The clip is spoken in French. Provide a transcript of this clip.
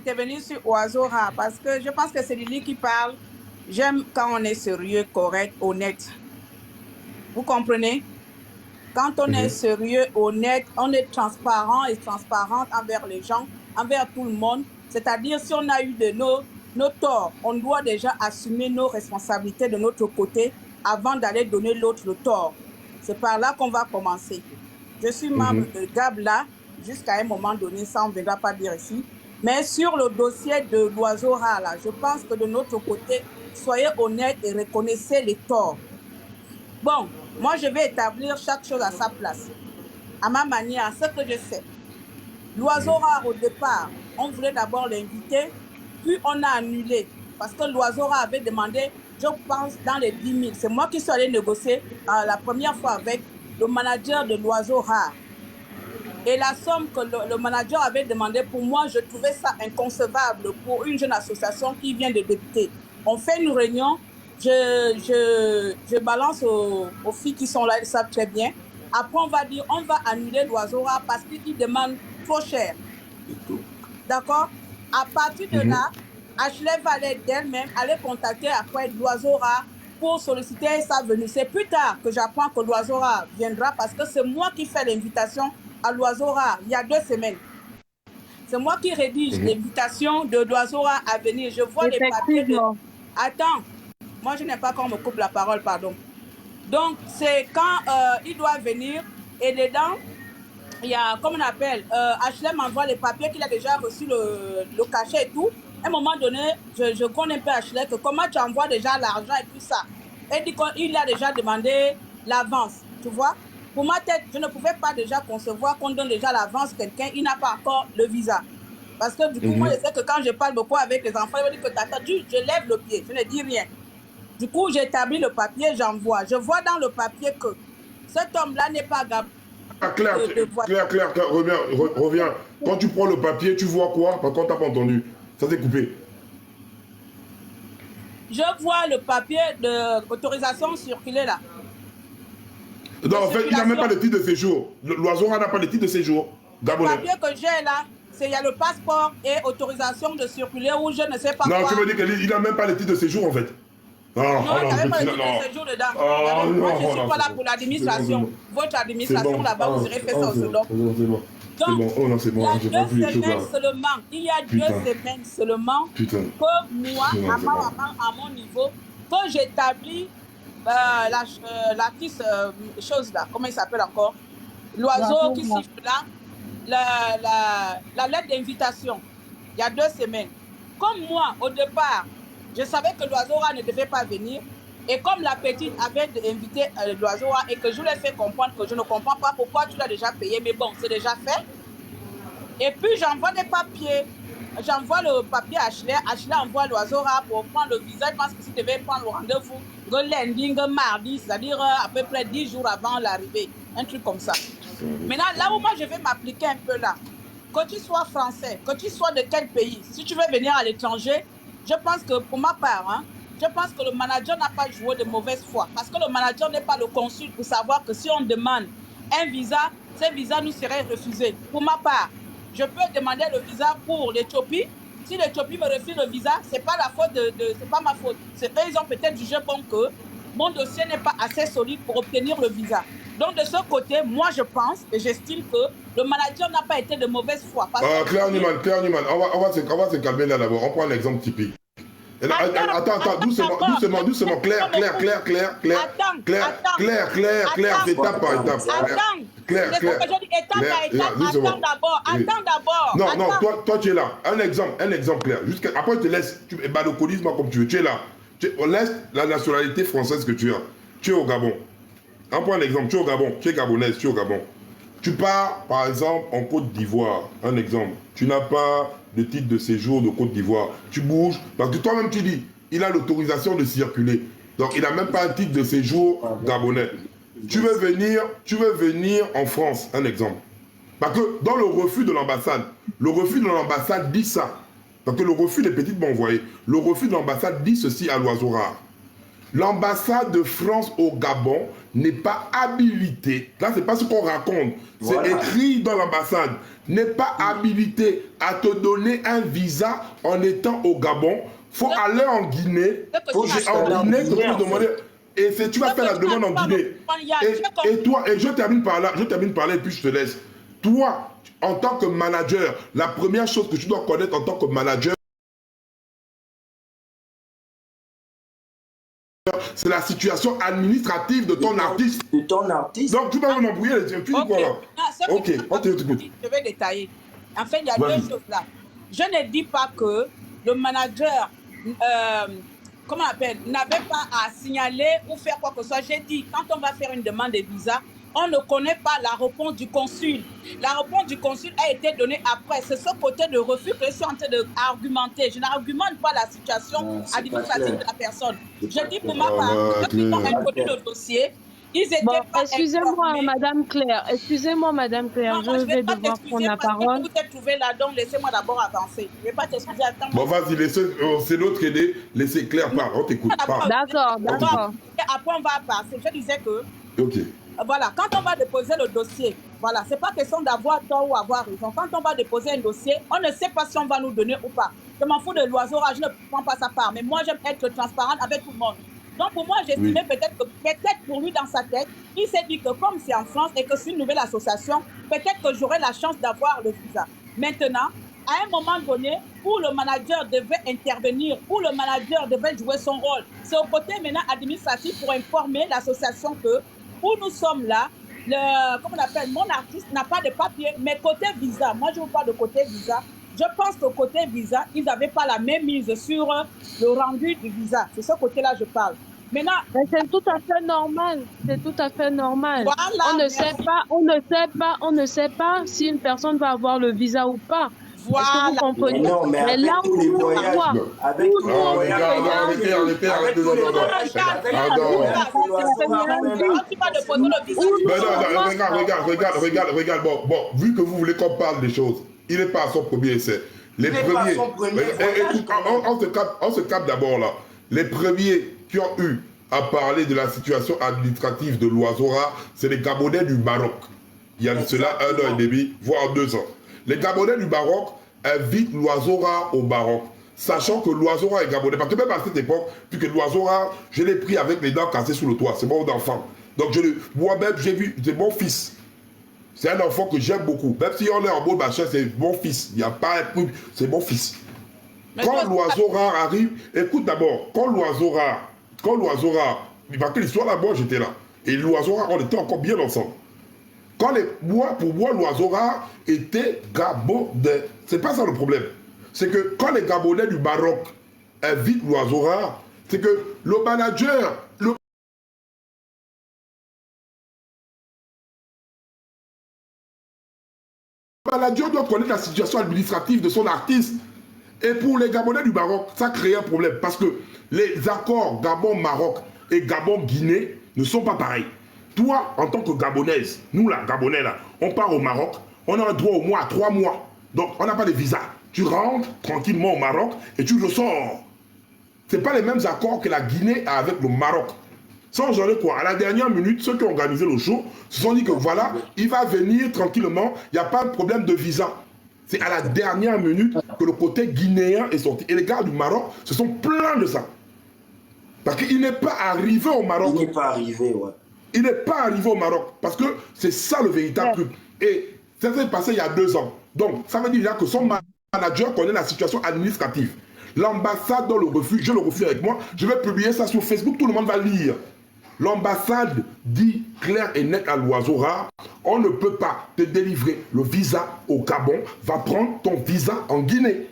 intervenir sur Oiseau Rare parce que je pense que c'est Lily qui parle. J'aime quand on est sérieux, correct, honnête. Vous comprenez? Quand on est sérieux, honnête, on est transparent et transparente envers les gens, envers tout le monde. C'est-à-dire, si on a eu de nos torts, on doit déjà assumer nos responsabilités de notre côté avant d'aller donner l'autre le tort. C'est par là qu'on va commencer. Je suis membre de GABLA jusqu'à un moment donné, ça on ne viendra pas dire ici. Mais sur le dossier de l'oiseau rare, là, je pense que de notre côté, soyez honnêtes et reconnaissez les torts. Bon, moi, je vais établir chaque chose à sa place, à ma manière, à ce que je sais. L'oiseau rare, au départ, on voulait d'abord l'inviter, puis on a annulé, parce que l'oiseau rare avait demandé, je pense, dans les 10 000. C'est moi qui suis allé négocier la première fois avec le manager de l'oiseau rare. Et la somme que le manager avait demandé, pour moi, je trouvais ça inconcevable pour une jeune association qui vient de débuter. On fait une réunion, je balance aux filles qui sont là, elles savent très bien. Après, on va dire, on va annuler l'oiseau rare parce qu'il demande trop cher. D'accord? À partir de là, Ashley va aller d'elle-même aller contacter après l'oiseau rare pour solliciter sa venue. C'est plus tard que j'apprends que l'oiseau rare viendra parce que c'est moi qui fais l'invitation à l'oiseau rare il y a 2 semaines. C'est moi qui rédige l'invitation de l'oiseau rare à venir. Je vois les papiers de... Attends, moi je n'aime pas quand on me coupe la parole, pardon. Donc c'est quand il doit venir et dedans, il y a, comme on appelle, Ashley m'envoie les papiers qu'il a déjà reçu le cachet et tout. À un moment donné, je connais un peu Ashley que comment tu envoies déjà l'argent et tout ça. Elle dit qu'il a déjà demandé l'avance, tu vois. Pour ma tête, je ne pouvais pas déjà concevoir qu'on donne déjà l'avance à quelqu'un, il n'a pas encore le visa. Parce que du coup, moi, je sais que quand je parle beaucoup avec les enfants, ils me disent que t'attends, je lève le pied, je ne dis rien. Du coup, j'établis le papier, j'envoie. Je vois dans le papier que cet homme-là n'est pas Gabon. Claire, reviens. Quand tu prends le papier, tu vois quoi? Parce qu'on t'a pas entendu. Ça s'est coupé. Je vois le papier d'autorisation circuler là. Non, en fait, il n'a même pas de titre de séjour. L'oiseau n'a pas de titre de séjour. Gabonais. Le papier que j'ai là, il y a le passeport et autorisation de circuler ou je ne sais pas quoi. Non, tu me dis qu'il n'a même pas de titre de séjour en fait. Non, il n'y avait pas de titre de séjour dedans. Moi, je ne suis pas là pour l'administration. Votre administration là-bas, vous aurez fait ça au second. Donc, il y a 2 semaines seulement que moi, à mon niveau, que j'établis la chose là, comment il s'appelle encore? L'oiseau qui siffle là, la lettre d'invitation, il y a 2 semaines. Comme moi, au départ, je savais que l'oiseau rare ne devait pas venir. Et comme la petite avait invité l'oiseau rare et que je lui ai fait comprendre que je ne comprends pas pourquoi tu l'as déjà payé, mais bon, c'est déjà fait. Et puis j'envoie des papiers. J'envoie le papier à Ashley. Ashley envoie l'oiseau rare pour prendre le visa. Je pense que si tu devais prendre le rendez-vous le lundi, le mardi, c'est-à-dire à peu près 10 jours avant l'arrivée. Un truc comme ça. Maintenant, là où moi je vais m'appliquer un peu là, que tu sois français, que tu sois de quel pays, si tu veux venir à l'étranger, je pense que pour ma part, je pense que le manager n'a pas joué de mauvaise foi. Parce que le manager n'est pas le consul pour savoir que si on demande un visa, ce visa nous serait refusé. Pour ma part, je peux demander le visa pour l'Éthiopie. Si l'Éthiopie me refuse le visa, ce n'est pas la faute c'est pas ma faute. Eux, ils ont peut-être jugé bon que mon dossier n'est pas assez solide pour obtenir le visa. Donc de ce côté, moi je pense et j'estime que le manager n'a pas été de mauvaise foi. Claire Newman, on va se calmer là d'abord. On prend l'exemple typique. Attends, doucement, Claire, étape par étape. Attends d'abord. Non, toi tu es là. Un exemple, Claire. Après, je te laisse, balocalise-moi comme tu veux. Tu es là. On laisse la nationalité française que tu as. Tu es au Gabon. On prend l'exemple, tu es au Gabon, tu es gabonaise, tu es au Gabon. Tu pars, par exemple, en Côte d'Ivoire, un exemple. Tu n'as pas de titre de séjour de Côte d'Ivoire. Tu bouges, parce que toi-même tu dis, il a l'autorisation de circuler. Donc il n'a même pas un titre de séjour gabonais. Tu veux venir en France, un exemple. Parce que dans le refus de l'ambassade dit ça. Parce que le refus des petites m'ont envoyé. Le refus de l'ambassade dit ceci à l'oiseau rare. L'ambassade de France au Gabon n'est pas habilitée. Là, c'est pas ce qu'on raconte. C'est écrit dans l'ambassade. N'est pas habilitée à te donner un visa en étant au Gabon. Faut aller en Guinée. En Guinée, tu peux demander. Et tu vas faire la demande en Guinée. Et toi, et je termine par là, et puis je te laisse. Toi, en tant que manager, la première chose que tu dois connaître en tant que manager, c'est la situation administrative de ton artiste. Donc, tu vas m'embrouiller les yeux. Tu dis quoi là? Ok, on t'écoute. Je vais détailler. En fait, il y a deux choses là. Je ne dis pas que le manager, comment on appelle, n'avait pas à signaler ou faire quoi que ce soit. J'ai dit, quand on va faire une demande de visa, on ne connaît pas la réponse du consul. La réponse du consul a été donnée après. C'est ce côté de refus que je suis en train d'argumenter. Je n'argumente pas la situation administrative de la personne. Je dis pour ma part, ceux qui ont introduit le dossier, ils étaient pas excusez-moi, Madame Claire. Excusez-moi, Madame Claire. Non, je vais devoir prendre la parole. Vous êtes trouvé là-dedans, laissez-moi d'abord avancer. Je ne vais pas t'excuser. Bon, vas-y, c'est l'autre qui est laissez Claire parler. On t'écoute. D'accord, d'accord. Après, on va passer. Je disais que... Ok. Voilà, quand on va déposer le dossier, voilà, c'est pas question d'avoir tort ou avoir raison. Quand on va déposer un dossier, on ne sait pas si on va nous donner ou pas. Je m'en fous de l'oiseau, je ne prends pas sa part. Mais moi, j'aime être transparente avec tout le monde. Donc, pour moi, j'estimais peut-être pour lui, dans sa tête, il s'est dit que comme c'est en France et que c'est une nouvelle association, peut-être que j'aurai la chance d'avoir le visa. Maintenant, à un moment donné, où le manager devait intervenir, où le manager devait jouer son rôle, c'est au côté maintenant administratif pour informer l'association que où nous sommes là, comment on appelle, mon artiste n'a pas de papier, mais côté visa, moi je vous parle de côté visa, je pense que côté visa, ils n'avaient pas la même mise sur le rendu du visa. C'est ce côté-là je parle. Maintenant, c'est tout à fait normal. C'est tout à fait normal. Voilà, on ne sait pas si une personne va avoir le visa ou pas. Voilà. Est-ce que vous comprenez? Non, mais là où les voyages, avec tous les voyages, regarde. Bon, vu que vous voulez qu'on parle des choses, il n'est pas à son premier essai. Les premiers, on se capte d'abord là. Les premiers qui ont eu à parler de la situation administrative de l'oiseau rare, c'est les Gabonais du Maroc. Il y a de cela 1 an et demi, voire 2 ans. Les Gabonais du Maroc invitent l'oiseau rare au Maroc, sachant que l'oiseau rare est gabonais. Parce que même à cette époque, puisque l'oiseau rare, je l'ai pris avec les dents cassées sous le toit. C'est mon enfant. Donc moi-même, j'ai vu, c'est mon fils. C'est un enfant que j'aime beaucoup. Même si on est en beau machin, c'est mon fils. Il n'y a pas un truc, c'est mon fils. Quand l'oiseau rare arrive, écoute d'abord, quand l'oiseau rare, parce que l'histoire là-bas, j'étais là. Et l'oiseau rare, on était encore bien ensemble. Pour moi, l'oiseau rare était gabonais. C'est pas ça le problème. C'est que quand les Gabonais du Maroc invitent l'oiseau rare, c'est que le manager doit connaître la situation administrative de son artiste. Et pour les Gabonais du Maroc, ça crée un problème. Parce que les accords Gabon-Maroc et Gabon-Guinée ne sont pas pareils. Toi, en tant que Gabonaise, nous là, Gabonais là, on part au Maroc, on a un droit au mois à 3 mois. Donc, on n'a pas de visa. Tu rentres tranquillement au Maroc et tu le sors. Ce n'est pas les mêmes accords que la Guinée a avec le Maroc. Sans genre quoi, à la dernière minute, ceux qui ont organisé le show se sont dit que voilà, il va venir tranquillement, il n'y a pas de problème de visa. C'est à la dernière minute que le côté guinéen est sorti. Et les gars du Maroc se sont plaints de ça. Parce qu'il n'est pas arrivé au Maroc. Il n'est pas arrivé, ouais. Il n'est pas arrivé au Maroc. Parce que c'est ça le véritable truc. Et ça s'est passé il y a 2 ans. Donc, ça veut dire que son manager connaît la situation administrative. L'ambassade dans le refus, je le refuse avec moi. Je vais publier ça sur Facebook, tout le monde va lire. L'ambassade dit clair et net à l'oiseau rare, on ne peut pas te délivrer le visa au Gabon, va prendre ton visa en Guinée.